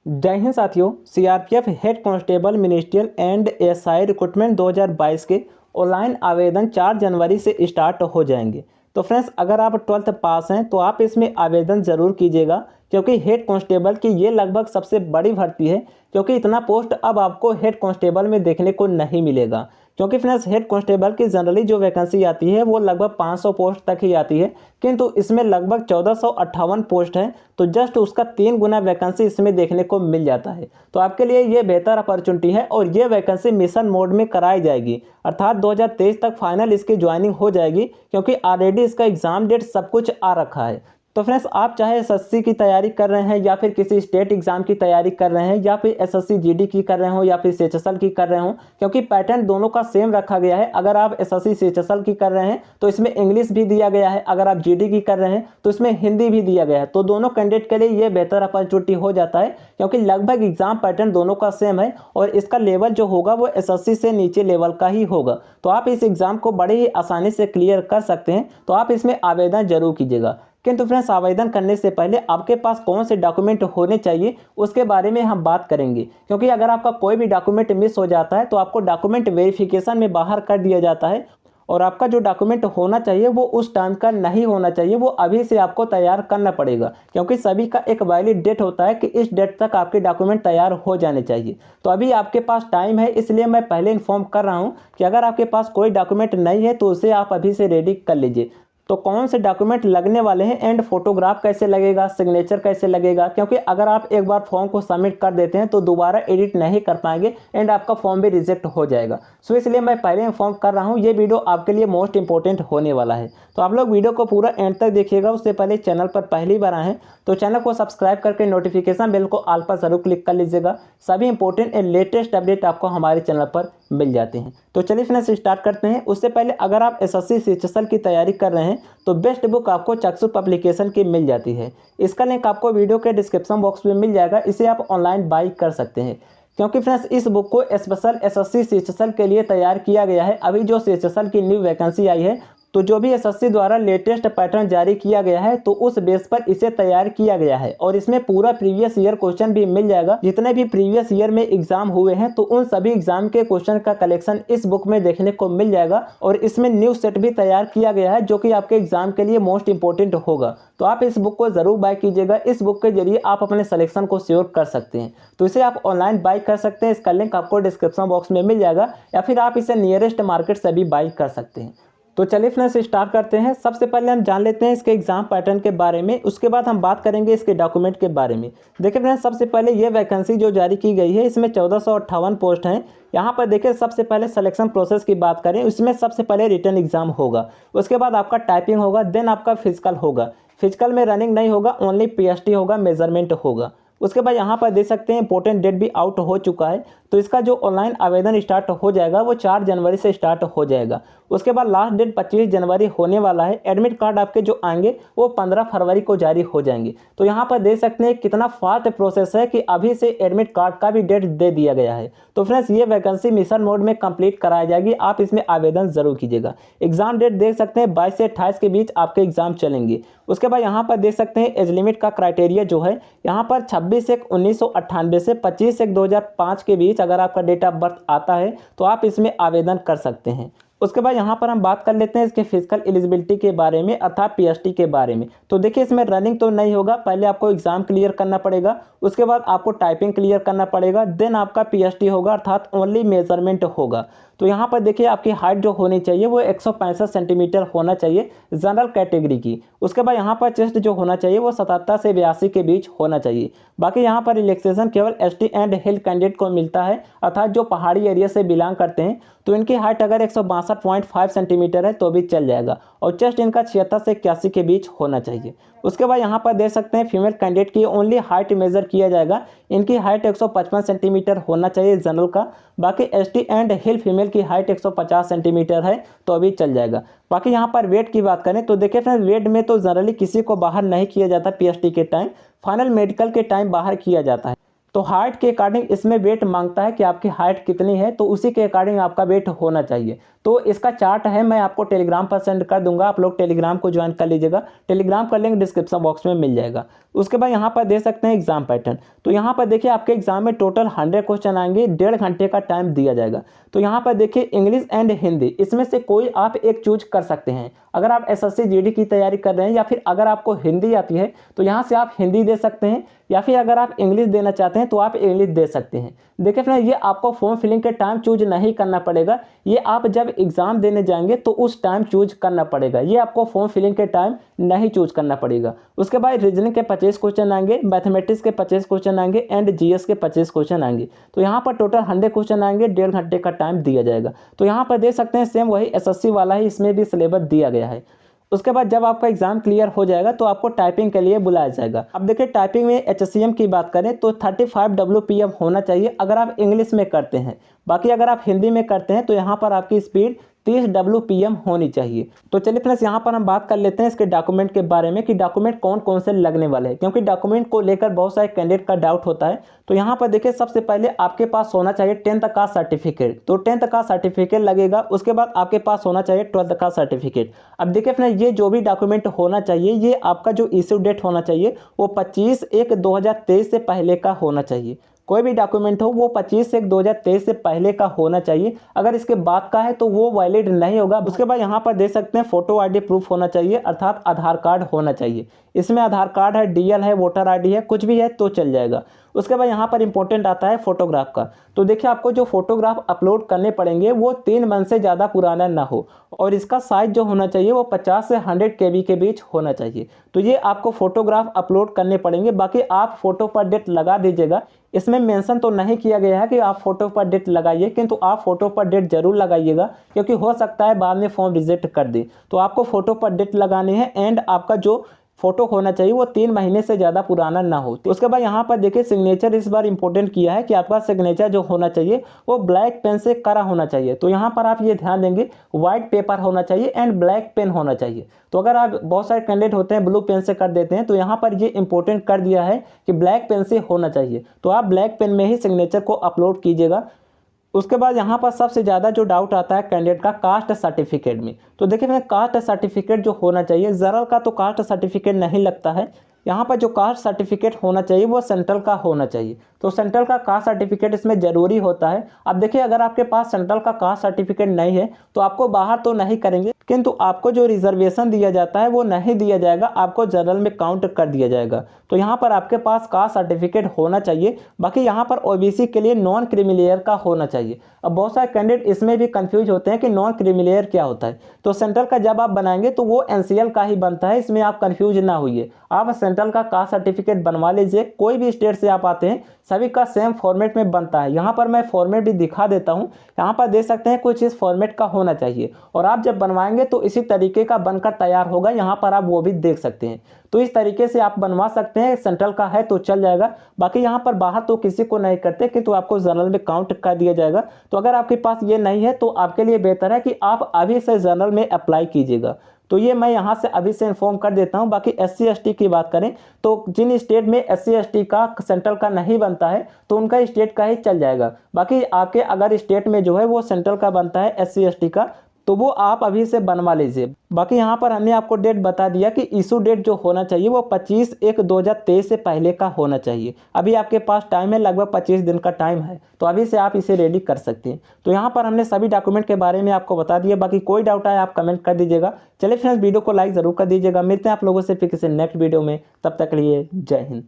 जय हिंद साथियों। CRPF head constable ministerial and SI recruitment 2022 के ऑनलाइन आवेदन 4 जनवरी से स्टार्ट हो जाएंगे। तो फ्रेंड्स, अगर आप 12th पास हैं तो आप इसमें आवेदन ज़रूर कीजिएगा, क्योंकि हेड कांस्टेबल की ये लगभग सबसे बड़ी भर्ती है। क्योंकि इतना पोस्ट अब आपको हेड कांस्टेबल में देखने को नहीं मिलेगा। क्योंकि फ्रेंड्स, हेड कांस्टेबल की जनरली जो वैकेंसी आती है वो लगभग 500 पोस्ट तक ही आती है, किंतु इसमें लगभग 1458 पोस्ट हैं। तो जस्ट उसका 3 गुना वैकेंसी इसमें देखने को मिल जाता है। तो आपके लिए ये बेहतर अपॉर्चुनिटी है और ये वैकेंसी मिशन मोड में कराई जाएगी, अर्थात 2023 तक फाइनल इसकी ज्वाइनिंग हो जाएगी, क्योंकि ऑलरेडी इसका एग्जाम डेट सब कुछ आ रखा है। तो फ्रेंड्स, आप चाहे एसएससी की तैयारी कर रहे हैं या फिर किसी स्टेट एग्जाम की तैयारी कर रहे हैं या फिर एसएससी जीडी की कर रहे हो या फिर सीएचएसएल की कर रहे हो, क्योंकि पैटर्न दोनों का सेम रखा गया है। अगर आप एसएससी सीएचएसएल की कर रहे हैं तो इसमें इंग्लिश भी दिया गया है, अगर आप जीडी की कर रहे हैं तो इसमें हिंदी भी दिया गया है। तो दोनों कैंडिडेट के लिए ये बेहतर अपॉर्चुनिटी हो जाता है, क्योंकि लगभग एग्जाम पैटर्न दोनों का सेम है और इसका लेवल जो होगा वो एसएससी से नीचे लेवल का ही होगा। तो आप इस एग्जाम को बड़े ही आसानी से क्लियर कर सकते हैं। तो आप इसमें आवेदन जरूर कीजिएगा। किंतु फ्रेंड्स, आवेदन करने से पहले आपके पास कौन से डॉक्यूमेंट होने चाहिए उसके बारे में हम बात करेंगे, क्योंकि अगर आपका कोई भी डॉक्यूमेंट मिस हो जाता है तो आपको डॉक्यूमेंट वेरिफिकेशन में बाहर कर दिया जाता है और आपका जो डॉक्यूमेंट होना चाहिए वो उस टाइम का नहीं होना चाहिए, वो अभी से आपको तैयार करना पड़ेगा। क्योंकि सभी का एक वैलिड डेट होता है कि इस डेट तक आपके डॉक्यूमेंट तैयार हो जाने चाहिए। तो अभी आपके पास टाइम है, इसलिए मैं पहले इन्फॉर्म कर रहा हूँ कि अगर आपके पास कोई डॉक्यूमेंट नहीं है तो उसे आप अभी से रेडी कर लीजिए। तो कौन से डॉक्यूमेंट लगने वाले हैं एंड फोटोग्राफ कैसे लगेगा, सिग्नेचर कैसे लगेगा, क्योंकि अगर आप एक बार फॉर्म को सबमिट कर देते हैं तो दोबारा एडिट नहीं कर पाएंगे एंड आपका फॉर्म भी रिजेक्ट हो जाएगा। सो इसलिए मैं पहले इन्फॉर्म कर रहा हूँ, ये वीडियो आपके लिए मोस्ट इंपॉर्टेंट होने वाला है। तो आप लोग वीडियो को पूरा एंड तक देखिएगा। उससे पहले चैनल पर पहली बार आए हैं तो चैनल को सब्सक्राइब करके नोटिफिकेशन बेल को ऑल पर जरूर क्लिक कर लीजिएगा। सभी इंपॉर्टेंट एंड लेटेस्ट अपडेट आपको हमारे चैनल पर मिल जाते हैं। तो चलिए फ्रेंड्स, स्टार्ट करते हैं। उससे पहले अगर आप एसएससी सीएचएसएल की तैयारी कर रहे हैं तो बेस्ट बुक आपको चक्षु पब्लिकेशन की मिल जाती है। इसका लिंक आपको वीडियो के डिस्क्रिप्शन बॉक्स में मिल जाएगा, इसे आप ऑनलाइन बाई कर सकते हैं। क्योंकि फ्रेंड्स, इस बुक को स्पेशल एसएससी सीएचएसएल के लिए तैयार किया गया है। अभी जो सीएचएसएल की न्यू वैकेंसी आई है तो जो भी एसएससी द्वारा लेटेस्ट पैटर्न जारी किया गया है तो उस बेस पर इसे तैयार किया गया है और इसमें पूरा प्रीवियस ईयर क्वेश्चन भी मिल जाएगा। जितने भी प्रीवियस ईयर में एग्जाम हुए हैं तो उन सभी एग्जाम के क्वेश्चन का कलेक्शन इस बुक में देखने को मिल जाएगा और इसमें न्यू सेट भी तैयार किया गया है जो कि आपके एग्जाम के लिए मोस्ट इंपॉर्टेंट होगा। तो आप इस बुक को जरूर बाय कीजिएगा। इस बुक के जरिए आप अपने सिलेक्शन को श्योर कर सकते हैं। तो इसे आप ऑनलाइन बाय कर सकते हैं, इसका लिंक आपको डिस्क्रिप्शन बॉक्स में मिल जाएगा, या फिर आप इसे नियरेस्ट मार्केट से भी बाय कर सकते हैं। तो चलिए फ्रेंड्स, स्टार्ट करते हैं। सबसे पहले हम जान लेते हैं इसके एग्जाम पैटर्न के बारे में, उसके बाद हम बात करेंगे इसके डॉक्यूमेंट के बारे में। देखिए फ्रेंड्स, सबसे पहले ये वैकेंसी जो जारी की गई है इसमें 1458 पोस्ट हैं। यहाँ पर देखिए, सबसे पहले सिलेक्शन प्रोसेस की बात करें, इसमें सबसे पहले रिटन एग्जाम होगा, उसके बाद आपका टाइपिंग होगा, देन आपका फिजिकल होगा। फिजिकल में रनिंग नहीं होगा, ओनली पीएसटी होगा, मेजरमेंट होगा। उसके बाद यहाँ पर देख सकते हैं इंपॉर्टेंट डेट भी आउट हो चुका है। तो इसका जो ऑनलाइन आवेदन स्टार्ट हो जाएगा वो 4 जनवरी से स्टार्ट हो जाएगा। उसके बाद लास्ट डेट 25 जनवरी होने वाला है। एडमिट कार्ड आपके जो आएंगे वो 15 फरवरी को जारी हो जाएंगे। तो यहाँ पर देख सकते हैं कितना फास्ट प्रोसेस है कि अभी से एडमिट कार्ड का भी डेट दे दिया गया है। तो फ्रेंड्स, ये वैकेंसी मिशन मोड में कंप्लीट कराई जाएगी, आप इसमें आवेदन जरूर कीजिएगा। एग्जाम डेट देख सकते हैं 22 से 28 के बीच आपके एग्जाम चलेंगे। उसके बाद यहाँ पर देख सकते हैं एज लिमिट का क्राइटेरिया जो है, यहाँ पर 26/1/1998 से 25/1/2005 के बीच अगर आपका डेट ऑफ बर्थ आता है तो आप इसमें आवेदन कर सकते हैं। उसके बाद यहाँ पर हम बात कर लेते हैं इसके फिजिकल एलिजिबिलिटी के बारे में, अर्थात पीएसटी के बारे में। तो देखिए, इसमें रनिंग तो नहीं होगा, पहले आपको एग्जाम क्लियर करना पड़ेगा, उसके बाद आपको टाइपिंग क्लियर करना पड़ेगा, देन आपका पीएसटी होगा, अर्थात ओनली मेजरमेंट होगा। तो यहाँ पर देखिए, आपकी हाइट जो होनी चाहिए वो 165 सेंटीमीटर होना चाहिए जनरल कैटेगरी की। उसके बाद यहाँ पर चेस्ट जो होना चाहिए वो 77 से 82 के बीच होना चाहिए। बाकी यहाँ पर रिलैक्सेशन केवल एसटी एंड हिल कैंडिडेट को मिलता है, अर्थात जो पहाड़ी एरिया से बिलोंग करते हैं तो इनकी हाइट अगर 162.5 सेंटीमीटर है तो भी चल जाएगा और चेस्ट इनका 76 से 81 के बीच होना चाहिए। उसके बाद यहाँ पर देख सकते हैं फीमेल कैंडिडेट की ओनली हाइट मेजर किया जाएगा, इनकी हाइट 155 सेंटीमीटर होना चाहिए जनरल का। बाकी एसटी एंड हिल फीमेल की हाइट 150 सेंटीमीटर है तो अभी चल जाएगा। बाकी यहाँ पर वेट की बात करें तो देखिए फ्रेंड्स, वेट में तो जनरली किसी को बाहर नहीं किया जाता पीएसटी के टाइम, फाइनल मेडिकल के टाइम बाहर किया जाता है। तो हाइट के अकॉर्डिंग इसमें वेट मांगता है कि आपकी हाइट कितनी है, तो उसी के अकॉर्डिंग आपका वेट होना चाहिए। तो तो इसका चार्ट है, मैं आपको टेलीग्राम पर सेंड कर दूंगा, आप लोग टेलीग्राम को ज्वाइन कर लीजिएगा। टेलीग्राम का लिंक डिस्क्रिप्शन बॉक्स में मिल जाएगा। उसके बाद यहाँ पर दे सकते हैं एग्जाम पैटर्न। तो यहाँ पर देखिए आपके एग्जाम में टोटल 100 क्वेश्चन आएंगे, 1.5 घंटे का टाइम दिया जाएगा। तो यहाँ पर देखिए इंग्लिश एंड हिंदी, इसमें से कोई आप एक चूज कर सकते हैं। अगर आप एसएससी जीडी की तैयारी कर रहे हैं या फिर अगर आपको हिंदी आती है तो यहाँ से आप हिंदी दे सकते हैं, या फिर अगर आप इंग्लिश देना चाहते हैं तो आप इंग्लिश दे सकते हैं। देखिए फ्रेंड, ये आपको फॉर्म फिलिंग के टाइम चूज नहीं करना पड़ेगा, ये आप जब एग्जाम देने जाएंगे तो उस टाइम चूज करना पड़ेगा, ये आपको फॉर्म फिलिंग के टाइम नहीं चूज करना पड़ेगा। उसके बाद रीजनिंग के 25 क्वेश्चन आएंगे, मैथमेटिक्स के 25 क्वेश्चन आएंगे एंड जीएस के 25 क्वेश्चन आएंगे। तो यहाँ पर टोटल 100 क्वेश्चन आएंगे, 1.5 घंटे का टाइम दिया जाएगा। तो यहाँ पर देख सकते हैं सेम वही एसएससी वाला ही इसमें भी सिलेबस दिया गया है। उसके बाद जब आपका एग्जाम क्लियर हो जाएगा तो आपको टाइपिंग के लिए बुलाया जाएगा। अब देखिए टाइपिंग में एचसीएम की बात करें तो 35 WPM होना चाहिए अगर आप इंग्लिश में करते हैं। बाकी अगर आप हिंदी में करते हैं तो यहाँ पर आपकी स्पीड 30 WPM होनी चाहिए। तो चलिए फ्रेंड्स, यहाँ पर हम बात कर लेते हैं इसके डॉक्यूमेंट के बारे में कि डॉक्यूमेंट कौन कौन से लगने वाले हैं, क्योंकि डॉक्यूमेंट को लेकर बहुत सारे कैंडिडेट का डाउट होता है। तो यहाँ पर देखिए सबसे पहले आपके पास होना चाहिए 10th का सर्टिफिकेट, तो 10th का सर्टिफिकेट लगेगा। उसके बाद आपके पास होना चाहिए 12th का सर्टिफिकेट। अब देखिए फ्रेंड्स, ये जो भी डॉक्यूमेंट होना चाहिए, ये आपका जो इश्यू डेट होना चाहिए वो 25/1/2023 से पहले का होना चाहिए। कोई भी डॉक्यूमेंट हो वो 25/1/2023 से पहले का होना चाहिए। अगर इसके बाद का है तो वो वैलिड नहीं होगा। उसके बाद यहाँ पर दे सकते हैं फोटो आईडी प्रूफ होना चाहिए, अर्थात आधार कार्ड होना चाहिए। इसमें आधार कार्ड है, डीएल है, वोटर आईडी है, कुछ भी है तो चल जाएगा। उसके बाद यहाँ पर इंपॉर्टेंट आता है फोटोग्राफ का। तो देखिए आपको जो फोटोग्राफ अपलोड करने पड़ेंगे वो 3 मंथ से ज़्यादा पुराना ना हो, और इसका साइज जो होना चाहिए वो 50 से 100 KB के बीच होना चाहिए। तो ये आपको फोटोग्राफ अपलोड करने पड़ेंगे। बाकी आप फोटो पर डेट लगा दीजिएगा। इसमें मेंशन तो नहीं किया गया है कि आप फोटो पर डेट लगाइए, किंतु आप फोटो पर डेट जरूर लगाइएगा, क्योंकि हो सकता है बाद में फॉर्म रिजेक्ट कर दे। तो आपको फोटो पर डेट लगानी है एंड आपका जो फोटो होना चाहिए वो 3 महीने से ज़्यादा पुराना ना हो। तो उसके बाद यहाँ पर देखिए सिग्नेचर इस बार इंपॉर्टेंट किया है कि आपका सिग्नेचर जो होना चाहिए वो ब्लैक पेन से करा होना चाहिए। तो यहाँ पर आप ये ध्यान देंगे, व्हाइट पेपर होना चाहिए एंड ब्लैक पेन होना चाहिए। तो अगर आप बहुत सारे कैंडिडेट होते हैं ब्लू पेन से कर देते हैं, तो यहाँ पर ये इंपॉर्टेंट कर दिया है कि ब्लैक पेन से होना चाहिए। तो आप ब्लैक पेन में ही सिग्नेचर को अपलोड कीजिएगा। उसके बाद यहाँ पर सबसे ज़्यादा जो डाउट आता है कैंडिडेट का कास्ट सर्टिफिकेट में। तो देखिए मैं कास्ट सर्टिफिकेट जो होना चाहिए, जनरल का तो कास्ट सर्टिफिकेट नहीं लगता है। यहाँ पर जो कास्ट सर्टिफिकेट होना चाहिए वो सेंट्रल का होना चाहिए। तो सेंट्रल का कास्ट सर्टिफिकेट इसमें ज़रूरी होता है। अब देखिए अगर आपके पास सेंट्रल का कास्ट सर्टिफिकेट नहीं है तो आपको बाहर तो नहीं करेंगे, किंतु आपको जो रिजर्वेशन दिया जाता है वो नहीं दिया जाएगा, आपको जनरल में काउंट कर दिया जाएगा। तो यहाँ पर आपके पास कास्ट सर्टिफिकेट होना चाहिए। बाकी यहाँ पर ओबीसी के लिए नॉन क्रीमी का होना चाहिए। अब बहुत सारे कैंडिडेट इसमें भी कंफ्यूज होते हैं कि नॉन क्रीमी क्या होता है। तो सेंट्रल का जब आप बनाएंगे तो वो एनसीएल का ही बनता है, इसमें आप कंफ्यूज ना होइए। आप सेंट्रल का कास्ट सर्टिफिकेट बनवा लीजिए, कोई भी स्टेट से आप आते हैं सभी का सेम फॉर्मेट में बनता है। यहाँ पर मैं फॉर्मेट भी दिखा देता हूँ, यहाँ पर देख सकते हैं कुछ इस फॉर्मेट का होना चाहिए, और आप जब बनवाएंगे तो इसी तरीके का बनकर तैयार होगा। यहाँ पर आप वो भी देख सकते हैं। तो इस तरीके से आप बनवा सकते हैं, सेंट्रल का है तो चल जाएगा। बाकी यहाँ पर बाहर तो किसी को नहीं करते, कि तो आपको जनरल में काउंट कर दिया जाएगा। तो अगर आपके पास ये नहीं है तो आपके लिए बेहतर है कि आप अभी से जनरल में अप्लाई कीजिएगा। तो ये मैं यहाँ से अभी से इन्फॉर्म कर देता हूँ। बाकी SC ST की बात करें तो जिन स्टेट में SC ST का सेंट्रल का नहीं बनता है तो उनका स्टेट का ही चल जाएगा। बाकी आपके अगर स्टेट में जो है वो सेंट्रल का बनता है SC ST का, तो वो आप अभी से बनवा लीजिए। बाकी यहाँ पर हमने आपको डेट बता दिया कि इशू डेट जो होना चाहिए वो 25/1/2023 से पहले का होना चाहिए। अभी आपके पास टाइम है, लगभग 25 दिन का टाइम है, तो अभी से आप इसे रेडी कर सकते हैं। तो यहाँ पर हमने सभी डॉक्यूमेंट के बारे में आपको बता दिया। बाकी कोई डाउट आए आप कमेंट कर दीजिएगा। चलिए फ्रेंड्स, वीडियो को लाइक ज़रूर कर दीजिएगा। मिलते हैं आप लोगों से फिर किसी नेक्स्ट वीडियो में, तब तक के लिए जय हिंद।